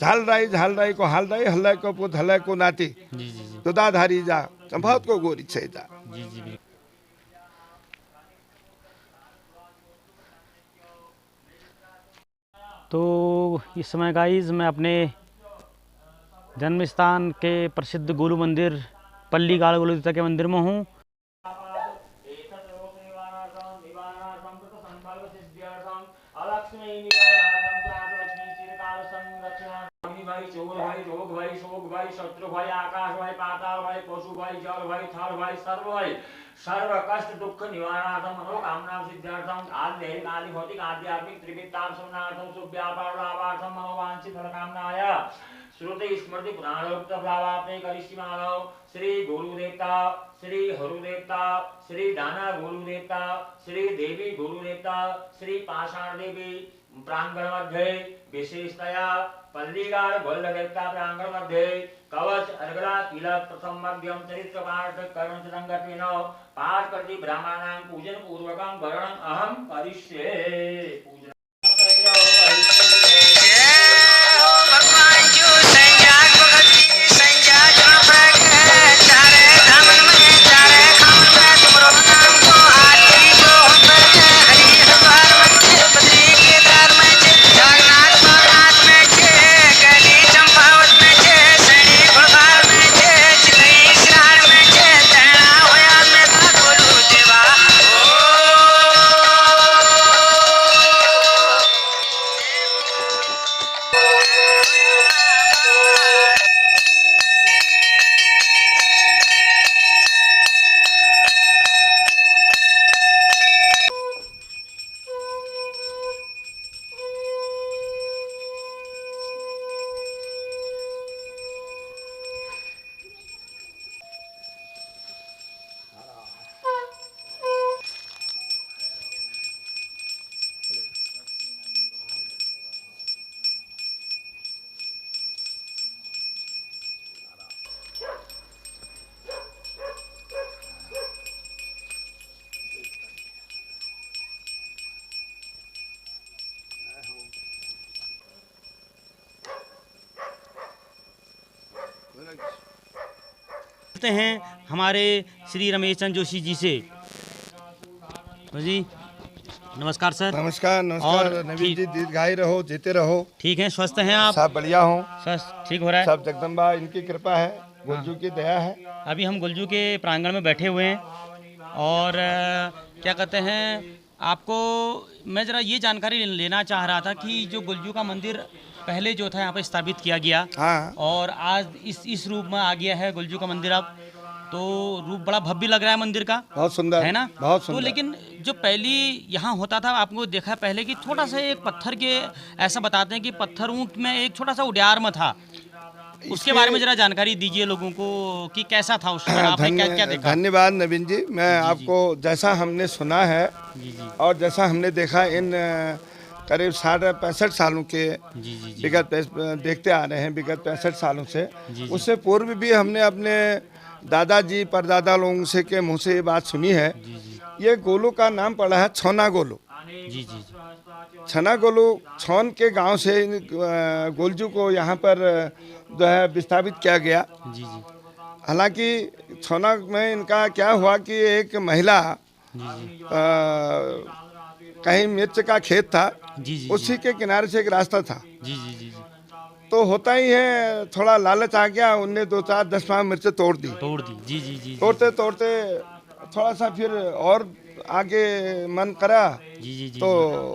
झाल राई को हाल राई, हल्ला को पुत हल्ला को नाती, तो दाधारी जा चंपावत को गोरी छे जा। तो इस समय गाइस मैं अपने जन्म स्थान के प्रसिद्ध गुरु मंदिर पल्ली गाड़ गुरु देवता के मंदिर में हूँ। चोर भाई, रोग भाई, शोक भाई, शत्रु भाई, आकाश भाई, पाताल भाई, पशु भाई, जल भाई, थल भाई, सर्व भाई, सर्व कष्ट दुख निवारणार्थम मनोकामना सिद्धार्थम आदि दैहिक आदि भौतिक आध्यात्मिक त्रिविधाम समनार्थम शुभ व्यापार लाभार्थम मनोवांछित फलकामनाय श्रुति स्मृति पुराणोक्त फलावाप्ते करिष्यमाणो श्री गुरुदेवता, श्री हरुदेवता, श्री दाना गुरुदेवता, श्री देवी गुरुदेवता, श्री पाषाण देवी प्रांगण मध्ये विशेषतया पल्लीगाड़ गोल्लदेवता प्रांगण मध्ये कवच अर्गला तिलक प्रथम मध्यम चरित्र पाठ कर्ण चतंगत्वेन पाठ करती ब्राह्मणां पूजन पूर्वकं वरणं अहं करिष्ये। हैं हमारे श्री रमेश चंद्र जोशी जी से। जी नमस्कार सर। नमस्कार नमस्कार। और नवीन जी दीर्घायु रहो, जीते रहो। ठीक है, स्वस्थ हैं आप? सब बढ़िया हो, स्वस्थ ठीक हो रहा है सब जगदम्बा इनकी कृपा है, गुलजू की दया है। अभी हम गुलजू के प्रांगण में बैठे हुए हैं और क्या कहते हैं, आपको मैं ज़रा ये जानकारी लेना चाह रहा था कि जो गुलजू का मंदिर पहले जो था यहाँ पर स्थापित किया गया, हाँ, और आज इस रूप में आ गया है गुलजू का मंदिर। अब तो रूप बड़ा भव्य लग रहा है मंदिर का, बहुत सुंदर है ना? बहुत सुंदर। तो लेकिन जो पहली यहाँ होता था, आपको देखा पहले कि छोटा सा एक पत्थर के, ऐसा बताते हैं कि पत्थर ऊंट में एक छोटा सा उड्यार में था, उसके बारे में जरा जानकारी दीजिए लोगों को कि कैसा था उस समय, आपने क्या क्या देखा? धन्यवाद नवीन जी। मैं आपको जैसा हमने सुना है और जैसा हमने देखा इन करीब 65 सालों के विगत देखते आ रहे हैं, विगत 65 सालों से। उससे पूर्व भी हमने अपने दादाजी परदादा लोगों से के मुँह से ये बात सुनी है। ये गोलू का नाम पड़ा है छौना गोलू। छना गोलू छौन के गांव से गोलजू को यहाँ पर जो है विस्थापित किया गया। हालांकि छौना में इनका क्या हुआ कि एक महिला कहीं मिर्च का खेत था, उसी के किनारे से एक रास्ता था। तो होता ही है, थोड़ा लालच आ गया, उनने 2-4-10 मिर्च तोड़ दी। तोड़ते तोड़ते थोड़ा सा फिर और आगे मन करा, तो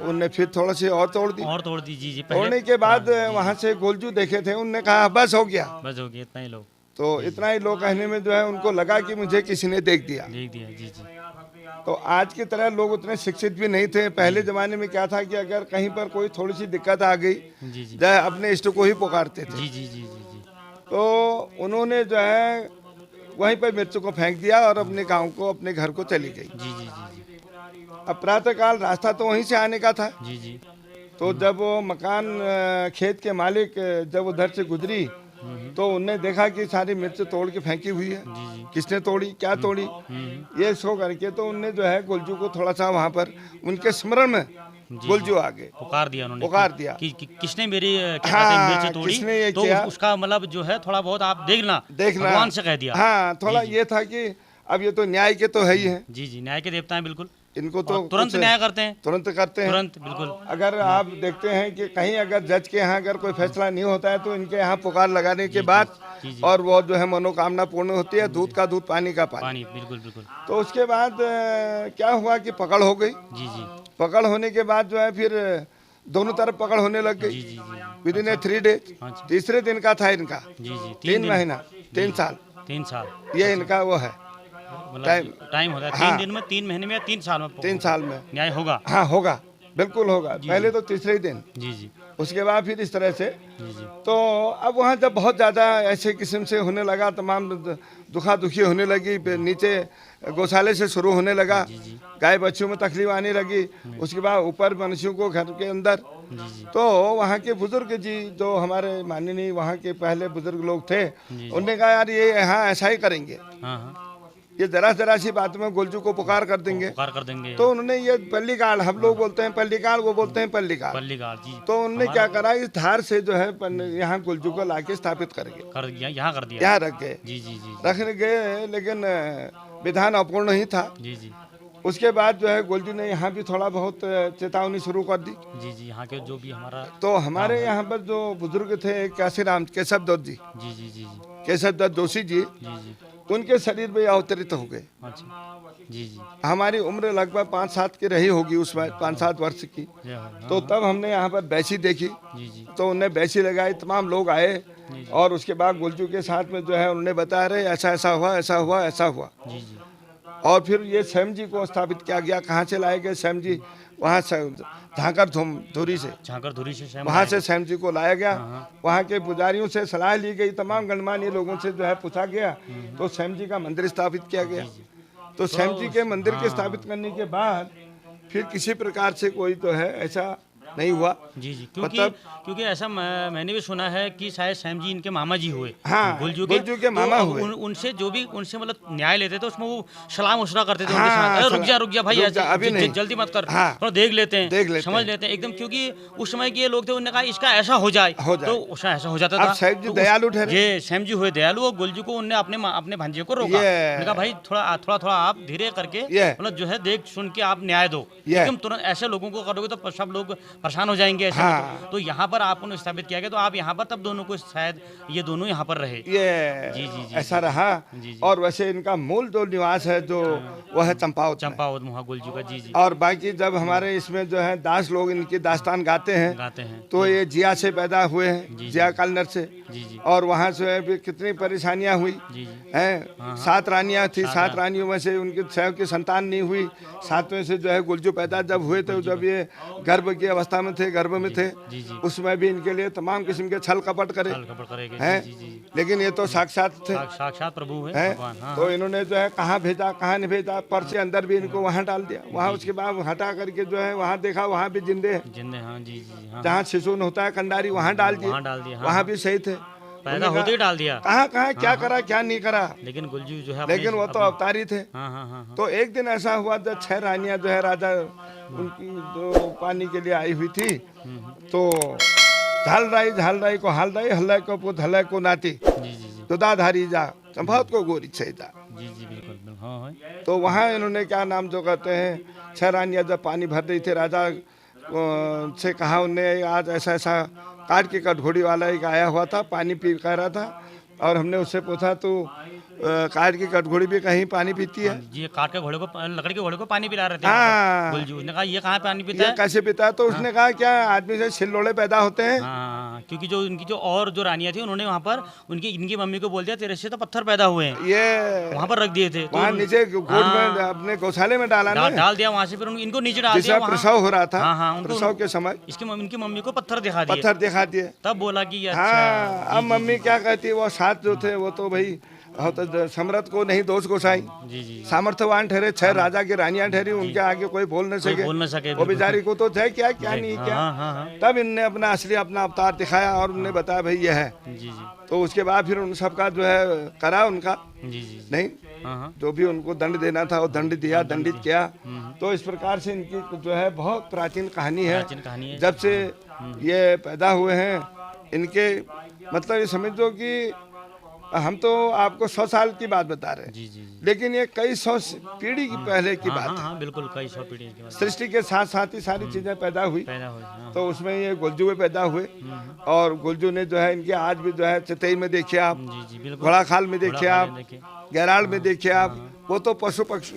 उनने फिर थोड़ा सी और तोड़ दी। तोड़ने के बाद वहाँ से गोलजू देखे थे, उनने कहा बस हो गया इतना ही लोग। तो इतना ही लोग कहने में जो है उनको लगा कि मुझे किसी ने देख दिया। तो आज की तरह लोग उतने शिक्षित भी नहीं थे। पहले जमाने में क्या था कि अगर कहीं पर कोई थोड़ी सी दिक्कत आ गई, जो है अपने इष्ट को ही पुकारते थे। तो उन्होंने जो है वहीं पर मिर्च को फेंक दिया और अपने गांव को, अपने घर को चली गई। अब प्रातः काल रास्ता तो वहीं से आने का था। तो जब वो मकान खेत के मालिक जब उधर से गुजरी, तो उनने देखा कि सारी मिर्च तोड़ के फेंकी हुई है। किसने तोड़ी, क्या तोड़ी, ये सो करके तो उनने जो है गोलजू को थोड़ा सा वहाँ पर उनके स्मरण में गुलजू आ गए, पुकार दिया उन्होंने, पुकार दिया कि किसने मेरी क्या कहते हाँ, हैं, मिर्ची तोड़ी, किसने ये तो किया? उसका मतलब जो है थोड़ा बहुत आप देखना भगवान से कह दिया। हाँ, थोड़ा ये था कि अब ये तो न्याय के तो है ही है, जी जी, न्याय के देवता हैं बिल्कुल, इनको तो तुरंत कुछ न्याय करते हैं, तुरंत करते हैं। तुरंत बिल्कुल। अगर आप देखते हैं कि कहीं अगर जज के यहाँ अगर कोई फैसला नहीं होता है तो इनके यहाँ पुकार लगाने के बाद और वो जो है मनोकामना पूर्ण होती है, दूध का दूध पानी का पानी। बिल्कुल बिल्कुल। तो उसके बाद क्या हुआ कि पकड़ हो गई। जी जी, पकड़ होने के बाद जो है फिर दोनों तरफ पकड़ होने लग जी गई जी जी, विदिन ए 3 डेज। तीसरे दिन का था इनका, जी जी, 3 महीना 3 साल 3 साल ये इनका वो है टाइम होता है, 3 दिन में, 3 महीने में या 3 साल में, 3 साल में न्याय होगा। हाँ होगा, बिल्कुल होगा। पहले तो तीसरे ही दिन, जी जी उसके बाद फिर इस तरह से। जी जी, तो अब वहाँ जब बहुत ज़्यादा ऐसे किस्म से होने लगा, तमाम दुखा दुखी होने लगी, फिर नीचे गौशाले से शुरू होने लगा, गाय बच्चों में तकलीफ आने लगी, उसके बाद ऊपर मनुष्यों को घर के अंदर। तो वहाँ के बुजुर्ग जी जो हमारे माननीय वहाँ के पहले बुजुर्ग लोग थे, उन्होंने कहा यार ये यहाँ ऐसा ही करेंगे, हाँ हाँ, ये जरा सी बात में गुलजू को पुकार कर देंगे। पुकार कर देंगे। तो उन्होंने ये पल्लीकाल, हम लोग बोलते हैं पल्लीकाल, वो बोलते हैं पल्लीकाल। पल्लीकाल जी। तो उन्होंने क्या करा, इस धार से जो है यहाँ गुलजू को लाके स्थापित कर गए, कर दिया, यहाँ कर दिया, यहाँ रख गए। जी जी जी, रखने गए, लेकिन विधान अपूर्ण ही था। जी जी उसके बाद जो है गुलजू ने यहाँ भी थोड़ा बहुत चेतावनी शुरू कर दी। जी जी, यहाँ के जो भी हमारा, तो हमारे यहाँ पर जो बुजुर्ग थे काशीराम केशव दत्त जी, जी जी जी जी केशव दत्त जोशी जी, जी जी, उनके शरीर में अवतरित हो गए। अच्छा, जी जी, हमारी उम्र लगभग 5-7 की रही होगी उस वक्त, 5-7 वर्ष की। तो तब हमने यहाँ पर बैसी देखी, जी जी, तो उन्हें बैसी लगाई, तमाम लोग आए और उसके बाद गुलजू के साथ में जो है उन्होंने बताया रहे ऐसा ऐसा हुआ, ऐसा हुआ, ऐसा हुआ। जी जी, और फिर ये सैम जी को स्थापित किया गया। कहाँ से लाए गए सैम जी? वहाँ झांकर धुरी से, झांकर धुरी से सैम वहाँ से सैम जी को लाया गया। वहाँ के पुजारियों से सलाह ली गई, तमाम गणमान्य लोगों से जो है पूछा गया, तो सैम जी का मंदिर स्थापित किया गया। तो सैम जी के मंदिर के स्थापित करने के बाद फिर किसी प्रकार से कोई तो है ऐसा नहीं हुआ। जी जी, क्योंकि ऐसा मैंने भी सुना है कि शायद सैम जी इनके मामा जी हुए, हाँ, गुलजू के मामा हुए। उनसे जो भी उनसे मतलब न्याय लेते थे उसमें वो सलाह मशवरा करते थे उनके साथ, अरे रुक जा भाई, अभी नहीं, जल्दी मत कर, हाँ, थोड़ा देख लेते हैं, समझ लेते हैं एकदम, क्योंकि उस समय के ये लोग थे, उन्होंने कहा इसका ऐसा हो जाए, तो उसका ऐसा हो जाता था। सैम जी दयालु ठहरे, ये सैम जी हुए दयालु, और गुलजू को उन्होंने अपने भांजे को रोका, उन्होंने कहा भाई थोड़ा आप धीरे करके मतलब जो है देख सुन के आप न्याय दो, एकदम तुरंत ऐसे लोगों को करोगे तो सब लोग परेशान हो जाएंगे ऐसे। तो यहाँ पर आपको स्थापित किया गया, तो आप यहाँ पर तब दोनों को शायद ये दोनों यहाँ पर रहे, ये जी जी जी, ऐसा रहा। और वैसे इनका मूल जो निवास है जो वो है चंपावत गुलजू का। जी जी, और बाकी जब हमारे इसमें जो है दास लोग इनकी दास्तान गाते हैं तो ये जिया से पैदा हुए हैं, जिया कालनर से। और वहाँ से भी कितनी परेशानियाँ हुई हैं। 7 रानियाँ थी, 7 रानियों में से उनकी 6 की संतान नहीं हुई, 7वें से जो है गुलजू पैदा जब हुए थे, जब ये गर्भ की अवस्था में थे, गर्भ में थे, उसमें भी इनके लिए तमाम किस्म के छल कपट करे हैं, लेकिन ये तो साक्षात थे, साक्षात प्रभु हैं। तो इन्होंने जो है कहाँ भेजा कहाँ नहीं भेजा, पर से अंदर भी इनको वहाँ डाल दिया, वहाँ उसके बाद हटा करके जो है वहाँ देखा वहाँ भी जिंदे हैं, जहाँ शिशु होता है कंडारी वहाँ डाल दिया, वहाँ भी सही थे, पैदा होते ही डाल दिया। कहाँ क्या करा क्या नहीं करा, लेकिन गुलजू जो है, लेकिन वो तो अवतारी थे। तो एक दिन ऐसा हुआ जब 6 रानियां जो है राजा उनकी जो पानी के लिए आई हुई थी, तो झालराई को हालराई, हल्लाई को पुत हल्लाई को नाती, दुदाधारी जा संभवत को गोरी छे जा। जी जी बिल्कुल, हाँ। तो वहाँ इन्होंने क्या नाम जो कहते हैं 6 रानियां जब पानी भर रही थे, राजा से कहा उनने आज ऐसा ऐसा काट के कटघोड़ी वाला एक आया हुआ था, पानी पी कह रहा था, और हमने उससे पूछा तो काट की कटघोड़ी भी कहीं पानी पीती है? ये काट के घोड़े को, लकड़ी के घोड़े को पानी पिला रहे थे गुलजू, उसने कहा ये कहाँ पानी पीता है, कैसे पीता है? तो उसने कहा क्या आदमी से छिल्लोड़े पैदा होते हैं। क्योंकि जो उनकी जो रानियां थी, उन्होंने वहाँ पर इनकी मम्मी को बोल दिया तेरे से तो पत्थर पैदा हुए हैं, ये वहाँ पर रख दिए थे, वहाँ नीचे गोद में अपने गौशाले में डाल दिया, वहाँ से फिर इनको नीचे डाल दिया, प्रसव हो रहा था, प्रसव के समय इनकी मम्मी को पत्थर दिखा दिए, तब बोला कि अब मम्मी क्या कहती है, वो 7 जो थे वो तो भाई हो तो समर्थ को नहीं दोष गोसाई, जी जी सामर्थ्यवान ठहरे, 6 राजा की रानियां ठहरी, उनके आगे कोई बोल न सके, वो बेचारी को तो है क्या क्या नहीं क्या। तब इनने अपना असली अपना अवतार दिखाया और उन्हें बताया भाई ये है। जी जी तो उसके बाद फिर उन सबका जो है करा उनका, जी जी नहीं जो भी उनको दंड देना था वो दंड दिया, दंडित किया। तो इस प्रकार से इनकी जो है बहुत प्राचीन कहानी है। जब से ये पैदा हुए हैं इनके, मतलब ये समझ लो कि हम तो आपको 100 साल की बात बता रहे हैं, जी जी लेकिन ये कई 100 पीढ़ी की पहले की बात है। हाँ बिल्कुल, कई 100 पीढ़ी की बात सृष्टि के साथ साथ ही सारी चीजें पैदा हुई। तो उसमें ये गुलजुए पैदा हुए और गुलजू ने जो है इनके आज भी जो है चतई में देखिए आप, जी जी घोड़ा खाल में देखिए आप, गैराड़ में देखिए आप, वो तो पशु पक्षी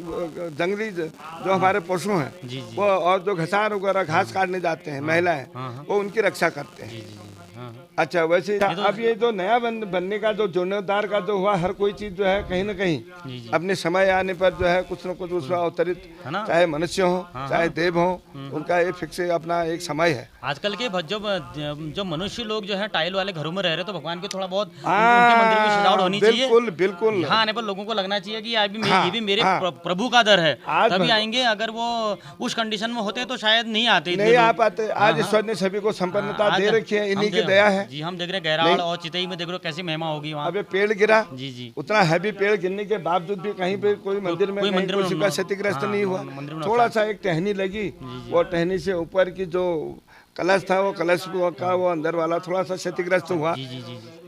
जंगली जो हमारे पशु हैं वो, और जो घसार वगैरह घास काटने जाते हैं महिलाएं, वो उनकी रक्षा करते हैं। अच्छा वैसे अब ये जो नया बनने का जो जीर्णोद्धार का जो हुआ, हर कोई चीज जो है कहीं ना कहीं अपने समय आने पर जो है कुछ न कुछ उसमें अवतरित, चाहे मनुष्य हो चाहे देव हो, उनका एक फिक्स अपना एक समय है। आजकल के जो मनुष्य लोग जो है टाइल वाले घरों में रह रहे, तो भगवान के थोड़ा बहुत उनके मंदिर में सजावट होनी चाहिए। बिल्कुल बिल्कुल, यहाँ आने पर लोगों को लगना चाहिए कि ये भी मेरे प्रभु का दर है, तभी आएंगे। अगर वो उस कंडीशन में होते तो शायद नहीं आ पाते। आज ईश्वर ने सभी को संपन्नता दे रखी है, इन्हीं की दया है। जी हम देख रहे हैं गैराड़ और चितई में, देख रहे हो कैसी महिमा होगी वहाँ। अबे पेड़ गिरा, जी जी उतना हैवी पेड़ गिरने के बावजूद भी कहीं पे कोई मंदिर में किसी का क्षतिग्रस्त नहीं हुआ। थोड़ा सा एक टहनी लगी, वो टहनी से ऊपर की जो कलश था वो कलश का वो अंदर वाला थोड़ा सा क्षतिग्रस्त हुआ।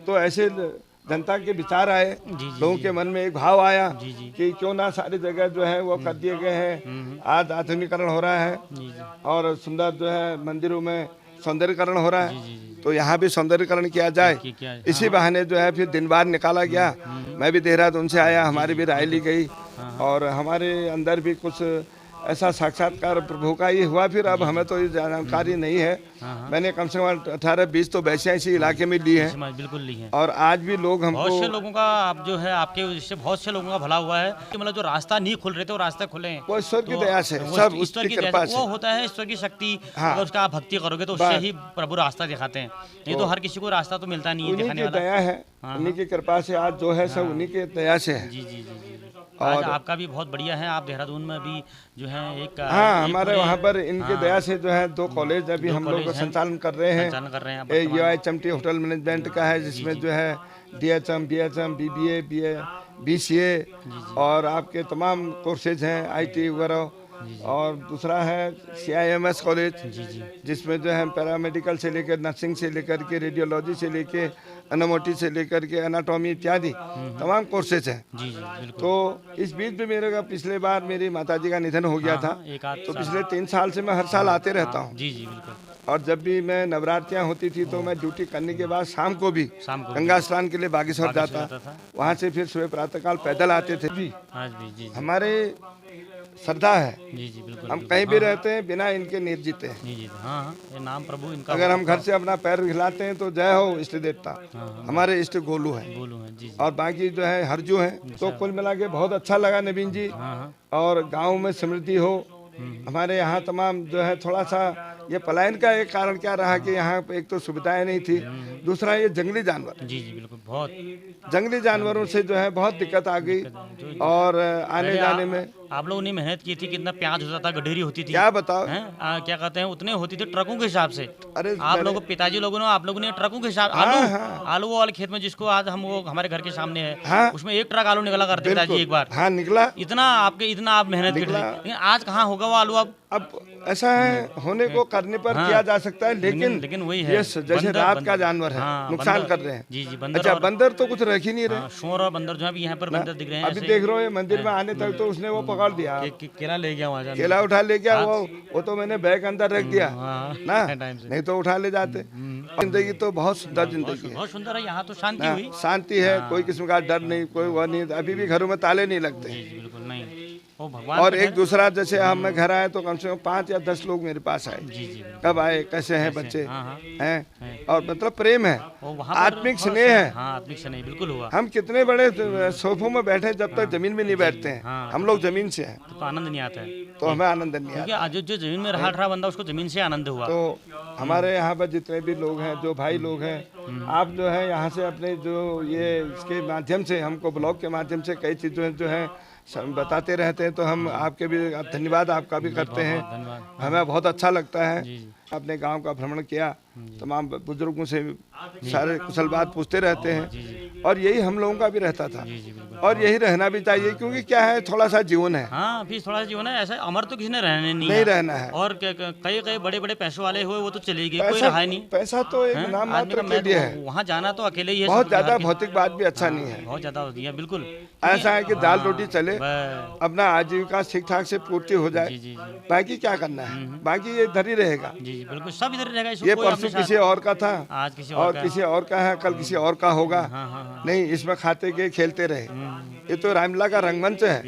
तो ऐसे जनता के विचार आए, लोगों के मन में एक भाव आया कि क्यों ना सारी जगह जो है वो कर दिए गए हैं। आज आधुनिकीकरण हो रहा है और सुंदर जो है मंदिरों में सौंदर्यकरण हो रहा है, तो यहाँ भी सौंदर्यकरण किया जाए। इसी बहाने जो है फिर दिन बार निकाला गया। मैं भी देहरादून से आया, हमारी भी राय ली गई और हमारे अंदर भी कुछ ऐसा साक्षात्कार प्रभु का ये हुआ। फिर अब हमें तो ये जानकारी नहीं है, मैंने कम से कम 18-20 तो वैसे इसी इलाके में ली है, बिल्कुल ली है। और आज भी लोग हमको, बहुत से लोगों का आप जो है आपके इससे बहुत से लोगों का भला हुआ है कि मतलब जो रास्ता नहीं खुल रहे थे वो रास्ते खुले हैं। वो ईश्वर की दया से, सब ईश्वर की कृपा से, वो होता है ईश्वर की शक्ति। अगर उसका आप भक्ति करोगे तो उससे ही प्रभु रास्ता दिखाते हैं। ये तो हर किसी को रास्ता तो मिलता नहीं है दिखाने वाला। दया है, उन्हीं की कृपा से आज जो है सब उन्हीं के दया से है। जी जी जी। आज आपका भी बहुत बढ़िया है, आप देहरादून में भी जो है एक, हाँ हमारे वहाँ पर इनके दया से जो है 2 कॉलेज अभी हम लोग संचालन कर रहे हैं। एक UIHMT होटल मैनेजमेंट का है, जिसमें जो है DHM, BHM, BBA, BCA और आपके तमाम कोर्सेज हैं, IT वगैरह। और दूसरा है CIMS कॉलेज, जिसमें जो है पैरामेडिकल से लेकर नर्सिंग से लेकर के रेडियोलॉजी से लेकर एनाटॉमी से लेकर के एनाटॉमी इत्यादि तमाम कोर्सेज हैं। तो इस बीच भी मेरे का पिछले बार मेरी माताजी का निधन हो गया था, तो पिछले 3 साल से मैं हर साल आते रहता हूँ। जी जी बिल्कुल। और जब भी मैं नवरात्रियाँ होती थी तो मैं ड्यूटी करने के बाद शाम को भी गंगा स्नान के लिए बागेश्वर जाता, वहाँ से फिर सुबह प्रातःकाल पैदल आते थे। हमारे श्रद्धा है, जी जी बिल्कुल, हम कहीं भी रहते हैं बिना इनके निर्जित हैं। ये नाम प्रभु इनका। अगर हम घर से अपना पैर हिलाते हैं तो जय हो इष्ट देवता, हमारे इष्ट गोलू है और बाकी जो है हरजू है। तो कुल मिला के बहुत अच्छा लगा नवीन जी, और गाँव में समृद्धि हो। हमारे यहाँ तमाम जो है थोड़ा सा ये पलायन का एक कारण क्या रहा कि यहाँ एक तो सुविधाएं नहीं थी, दूसरा ये जंगली जानवर। जी जी बिल्कुल, बहुत जंगली जानवरों से जो है बहुत दिक्कत आ गई और आने जाने में। आप लोगों ने मेहनत की थी, कितना प्याज होता था, गडेरी होती थी, क्या बताओ क्या कहते हैं, उतने होती थी ट्रकों के हिसाब से। अरे आप लोगों पिताजी लोगों ने, आप लोगों ने ट्रकों के हिसाब, आलू वाले खेत में जिसको आज हम वो हमारे घर के सामने है, उसमें 1 ट्रक आलू निकला करते पिताजी एक बार। हाँ निकला, इतना आप मेहनत कर रहे, लेकिन आज कहाँ होगा वो आलू। अब ऐसा है, होने को करने पर किया जा सकता है, लेकिन वही है जैसे रात का जानवर है, नुकसान कर रहे हैं। जी जी, अच्छा बंदर तो कुछ रख ही नहीं रहे। शोर और बंदर जो है यहाँ पर बंदर दिख रहे हैं। अभी देख रहे हो मंदिर में आने तक तो उसने वो पकड़ दिया, केला ले गया वहाँ, केला उठा ले गया। वो तो मैंने बैग अंदर रख दिया ना, नहीं तो उठा ले जाते। जिंदगी तो बहुत सुंदर जिंदगी है, बहुत सुंदर है। यहाँ तो शांति हुई, शांति है, कोई किस्म का डर नहीं, कोई वो नहीं। अभी भी घरों में ताले नहीं लगते, बिल्कुल नहीं। और एक दूसरा जैसे हम घर आए तो कम से कम 5 या 10 लोग मेरे पास आए, कब आए, कैसे हैं बच्चे हैं, और मतलब प्रेम है, आत्मिक स्नेह है। आत्मिक स्नेह बिल्कुल हुआ। हम कितने बड़े सोफों में बैठे, जब तक जमीन में नहीं बैठते हैं, हम लोग जमीन से हैं तो आनंद नहीं आता है, तो हमें आनंद नहीं आता। क्योंकि जो जमीन में रहा बंदा उसको जमीन से आनंद हुआ। तो हमारे यहाँ पर जितने भी लोग हैं, जो भाई लोग हैं, आप जो है यहाँ से अपने जो ये इसके माध्यम से हमको ब्लॉग के माध्यम से कई चीज़ें जो है बताते रहते हैं, तो हम आपके भी धन्यवाद आपका भी करते हैं। हमें बहुत अच्छा लगता है। अपने गांव का भ्रमण किया, तमाम बुजुर्गों से सारे कुशल बात पूछते रहते हैं, और यही हम लोगों का भी रहता था, और यही रहना भी चाहिए, क्योंकि क्या है, थोड़ा सा जीवन है। हाँ, फिर थोड़ा सा जीवन है, ऐसा अमर तो किसी ने रहने नहीं रहना है। और कई कई बड़े बड़े पैसों वाले हुए वो तो चले गए, कोई रहा नहीं। पैसा तो एक नाम मात्र के लिए है, वहाँ जाना तो अकेले ही है। बहुत ज्यादा भौतिक बात भी अच्छा नहीं है, बहुत ज्यादा होती है। बिल्कुल ऐसा है कि दाल रोटी चले, अपना आजीविका ठीक ठाक से पूर्ति हो जाए, बाकी क्या करना है, बाकी ये इधर ही रहेगा। जी बिल्कुल, सब इधर रहेगा। ये परसों किसी और का था, आज किसी और किसी और का है, कल किसी और का होगा। नहीं, इसमें खाते गए खेलते रहे, ये तो रामलीला का रंगमंच है।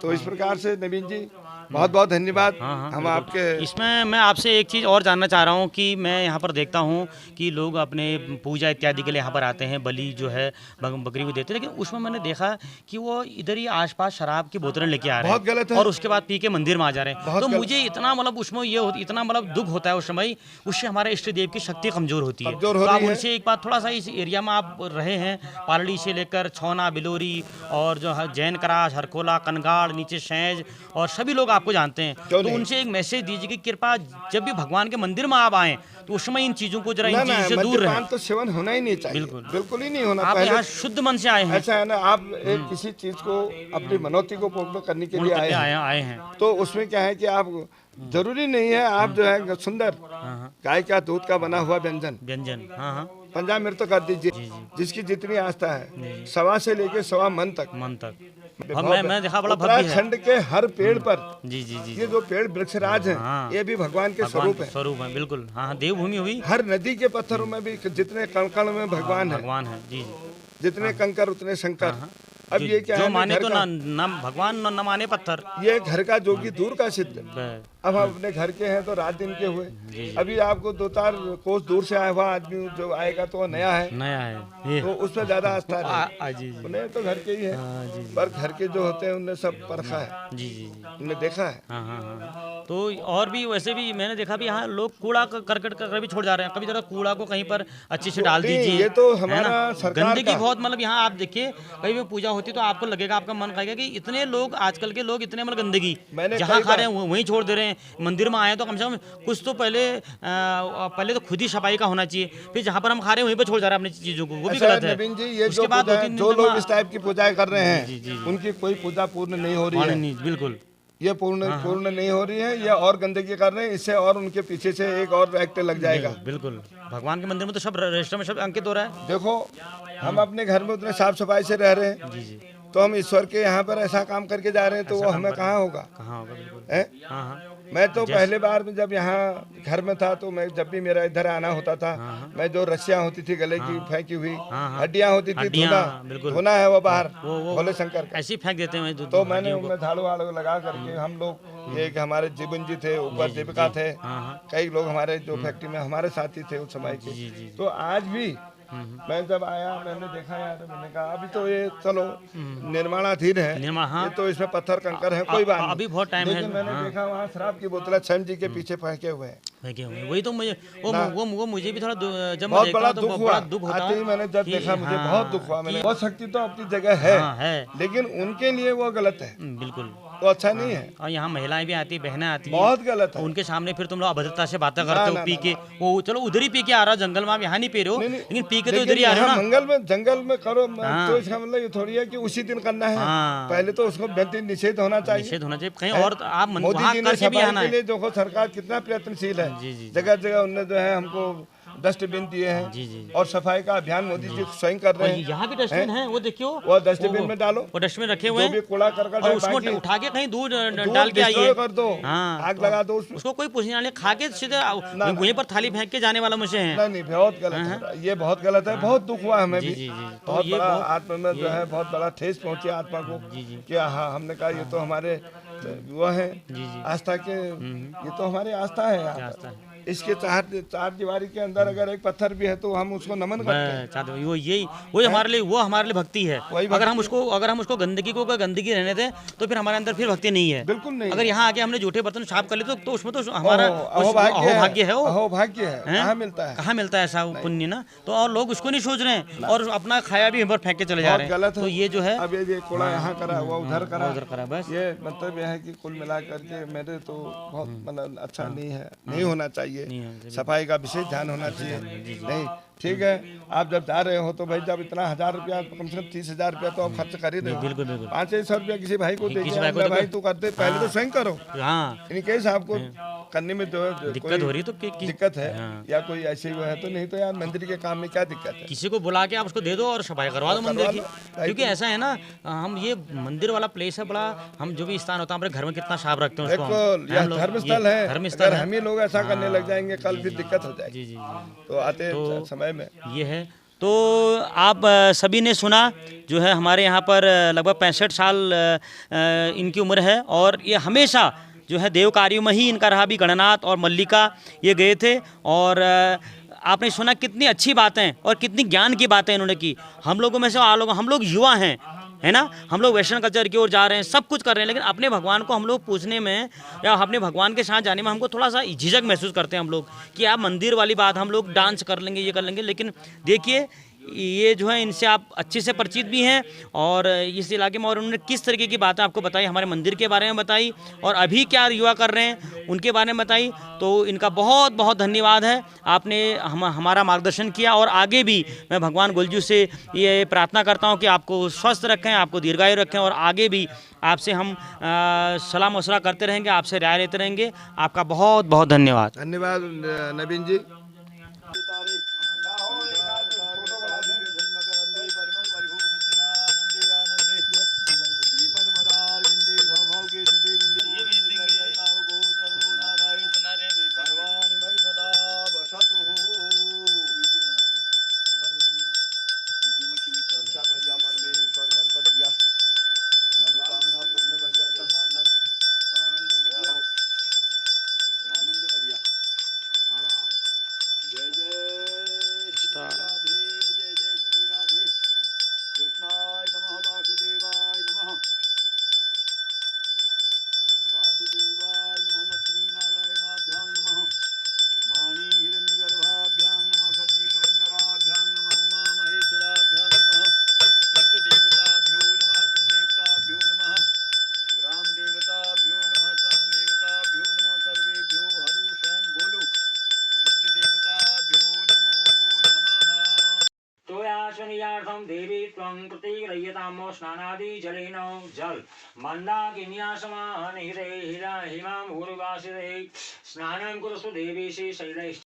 तो इस प्रकार से नवीन जी बहुत बहुत धन्यवाद। हम आपके इसमें मैं आपसे एक चीज़ और जानना चाह रहा हूँ कि मैं यहाँ पर देखता हूँ कि लोग अपने पूजा इत्यादि के लिए यहाँ पर आते हैं, बलि जो है बकरी को देते हैं, लेकिन उसमें मैंने देखा कि वो इधर ही आसपास शराब की बोतलें लेके आ रहे हैं, बहुत गलत है, और उसके बाद पी के मंदिर में आ जा रहे हैं। तो मुझे इतना मतलब उसमें ये इतना मतलब दुख होता है उस समय, उससे हमारे इष्ट देव की शक्ति कमजोर होती है। तो आप उनसे एक बात, थोड़ा सा इस एरिया में आप रहे हैं, पालड़ी से लेकर छौना, बिलोरी, और जो है जैन करास, हरकोला, कनगाड़, नीचे सैज, और सभी लोग आपको जानते हैं। तो उनसे एक मैसेज दीजिए कि कृपया जब भी भगवान के मंदिर में आप आए तो उस समय इन चीजों को जरा इन चीजों से दूर रहें। तो सेवन होना ही नहीं चाहिए, बिल्कुल ही नहीं होना। आप यहाँ शुद्ध मन से आए हैं। ऐसा है ना, आप एक किसी चीज को अपनी मनोती को पूर्ण करने के लिए आए हैं, तो उसमें क्या है कि आप जरूरी नहीं है आप जो है सुंदर गाय का दूध का बना हुआ व्यंजन पंचामृत कर दीजिए, जिसकी जितनी आस्था है, 1.25 से लेके 1.25 मन तक। मैं देखा बड़ा भव्य है। उत्तराखंड के हर पेड़ पर जी ये जो पेड़ वृक्षराज हैं, ये भी भगवान के स्वरूप है। बिल्कुल, हाँ, देवभूमि हुई। हर नदी के पत्थरों में भी जितने कण में भगवान है जी, जितने कंकर उतने शंकर। अब ये क्या जो है, माने तो ना भगवान न माने पत्थर। ये घर का जोगी दूर का सिद्ध। अब हम अपने घर के हैं तो रात दिन के हुए, अभी आपको 2-4 कोस दूर से आया हुआ आदमी जो आएगा तो नया है, तो उसमें ज्यादा आस्था है। उन्हें तो घर के ही है, पर घर के जो होते हैं उन्हें सब परखा है, उन्हें देखा है। तो और भी वैसे भी मैंने देखा भी यहाँ लोग कूड़ा करकट कर भी छोड़ जा रहे हैं। कभी जरा कूड़ा को कहीं पर अच्छे से डाल दीजिए, ये तो हमारा सरकार गंदगी बहुत, मतलब यहाँ आप देखिए कहीं भी पूजा होती तो आपको लगेगा, आपका मन कहेगा कि इतने लोग आजकल के लोग इतने मतलब गंदगी जहाँ खा रहे हैं वहीं छोड़ दे रहे हैं। मंदिर में आए तो कम से कम कुछ तो पहले तो खुद ही सफाई का होना चाहिए, फिर जहाँ पर हम खा रहे हैं वहीं पर छोड़ जा रहे हैं अपनी चीजों को, वो भी गलत है। ये उसके बाद जो लोग इस टाइप की पूजा कर रहे हैं उनकी कोई पूजा पूर्ण नहीं हो रही है। बिल्कुल, ये पूर्ण नहीं हो रही है, ये और गंदगी कर रहे हैं, इससे और उनके पीछे से एक और एक्ट लग जाएगा। बिल्कुल, भगवान के मंदिर में तो सब रजिस्टर में सब अंकित हो रहा है। देखो, हम अपने घर में उतने साफ सफाई से रह रहे हैं, तो हम ईश्वर के यहाँ पर ऐसा काम करके जा रहे हैं, तो वो हमें कहाँ होगा। मैं तो पहले बार जब यहाँ घर में था, तो मैं जब भी मेरा इधर आना होता था, मैं जो रस्सियाँ होती थी गले की फेंकी हुई, हड्डियाँ होती थी, धोना है वो बाहर भोले शंकर ऐसे फेंक देते हैं। तो मैंने उनमें झाड़ू वाड़ू लगा करके, हम लोग ये हमारे जीवन जी थे, ऊपर जीविका थे, कई लोग हमारे जो फैक्ट्री में हमारे साथी थे उस समय के। तो आज भी मैं जब आया मैंने देखा यार, मैंने कहा अभी तो ये चलो निर्माणाधीन है, ये तो इसमें पत्थर कंकर है, कोई बात नहीं, अभी बहुत टाइम है। लेकिन मैंने देखा वहाँ शराब की बोतलें स्वयं जी के पीछे फेंके हुए हैं। वही तो मुझे वो मुझे भी थोड़ा जब बहुत बड़ा दुख हुआ। आते ही मैंने जब देखा मुझे बहुत दुख हुआ। मैंने बहुत शक्ति तो अपनी जगह है, लेकिन उनके लिए वो गलत है, बिल्कुल तो अच्छा नहीं है। और यहाँ महिलाएं भी आती, बहनें आती, बहुत गलत है। उनके सामने फिर तुम लोग अभद्रता से बातें करते हो, पी के वो चलो उधर ही पी के आ रहा, जंगल में आप यहाँ नहीं पी रहे हो, लेकिन पी के तो उधर ही आ रहे हो ना। मंगल में जंगल में करो, तो इसका मतलब ये थोड़ी है कि उसी दिन करना है, पहले तो उसको निषेध होना चाहिए, कहीं और आप मोदी जी ने सफाई के लिए देखो सरकार कितना प्रयत्नशील है, जगह जगह उनने जो है हमको डस्टबिन दिए हैं जी, जी। और सफाई का अभियान मोदी जी स्वयं कर रहे हैं। यहाँ भी डस्टबिन है, वो देखियो, वो डस्टबिन में डालो, वो डस्टबिन रखे हुए जो भी हैं, कूड़ा करकट और है उसको बाकी उठा के कहीं दूर दूर डाल के आइए, कर दो, हाँ, आग लगा दो उसमें। उसको कोई पूछने वाले, खा के सीधे वहीं पर थाली फेंक के जाने वाला मुझे है। नहीं नहीं, बहुत गलत है, ये बहुत गलत है, बहुत दुख हुआ हमें भी, जी, जी। तो बहुत ये बड़ा बहुत- आत्मा में जो है बहुत बड़ा ठेस पहुंची आत्मा को कि हाँ, हमने कहा ये तो हमारे वो है आस्था के, ये तो हमारी आस्था है यहाँ पर। इसके चार दीवारी के अंदर अगर एक पत्थर भी है तो हम उसको नमन करते हैं। वो यही वो हमारे लिए भक्ति है। अगर हम उसको गंदगी को गंदगी रहने दें तो फिर हमारे अंदर फिर भक्ति नहीं है, बिल्कुल नहीं। अगर यहाँ आके हमने जूठे बर्तन साफ कर लिए तो उसमें तो हमारा अहोभाग्य है, वो अहोभाग्य है, कहाँ मिलता है ऐसा पुण्य ना। तो और लोग उसको नहीं सोच रहे हैं और अपना खाया भी फेंक के चले जा रहे हैं, गलत है। तो ये जो है अब ये कूड़ा यहाँ करा हुआ उधर करा, बस ये मतलब यह है कि कुल मिला करके मेरे तो बहुत मतलब अच्छा नहीं है, नहीं होना चाहिए। सफाई का विशेष ध्यान होना चाहिए। नहीं ठीक है, आप जब जा रहे हो तो भाई जब इतना 1000 रुपया, कम से कम 30,000 रुपया तो आप खर्च कर ही रहे हो। बिल्कुल 500 रुपया किसी भाई को दीजिए, भाई तू करते, पहले तो स्वयं करो। हाँ, इन केस आपको करने में जो है दिक्कत हो रही तो दिक्कत है या कोई ऐसी वो है तो, नहीं तो यार मंदिर के काम में क्या दिक्कत है। किसी को बुला के आप उसको दे दो और सफाई करवा दो मंदिर की, क्योंकि ऐसा है ना, हम ये मंदिर वाला प्लेस है बड़ा, हम जो भी स्थान होता है हमारे घर में कितना साफ रखते हैं उसको, यह धर्मस्थल है, अगर हम ही लोग ऐसा करने लग जाएंगे कल फिर दिक्कत हो जाएगी। जी। तो आते समय में ये है। तो आप सभी ने सुना, जो है हमारे यहाँ पर लगभग 65 साल इनकी उम्र है और ये हमेशा जो है देव कार्यों में ही इनका रहा। भी गणनाथ और मल्लिका ये गए थे और आपने सुना कितनी अच्छी बातें और कितनी ज्ञान की बातें इन्होंने की। हम लोगों में से हम लोग युवा हैं, है ना, हम लोग वेस्टर्न कल्चर की ओर जा रहे हैं, सब कुछ कर रहे हैं, लेकिन अपने भगवान को हम लोग पूछने में या अपने भगवान के साथ जाने में हमको थोड़ा सा झिझक महसूस करते हैं हम लोग, कि आप मंदिर वाली बात हम लोग डांस कर लेंगे, ये कर लेंगे। लेकिन देखिए ये जो है इनसे आप अच्छे से परिचित भी हैं और इस इलाके में, और उन्होंने किस तरीके की बातें आपको बताई, हमारे मंदिर के बारे में बताई और अभी क्या युवा कर रहे हैं उनके बारे में बताई। तो इनका बहुत बहुत धन्यवाद है, आपने हमारा मार्गदर्शन किया। और आगे भी मैं भगवान गुलजू से ये प्रार्थना करता हूँ कि आपको स्वस्थ रखें, आपको दीर्घायु रखें और आगे भी आपसे हम सलाह मशवरा करते रहेंगे, आपसे राय लेते रहेंगे। आपका बहुत बहुत धन्यवाद। धन्यवाद नवीन जी। देवी त्वं प्रतिगृह्यतामो स्नानादि जलेन जल मंदाकिन्यासमाहनिरे हिमां भूरिवासिरे स्नानं कुरुषु देवी श्री शैलैश्च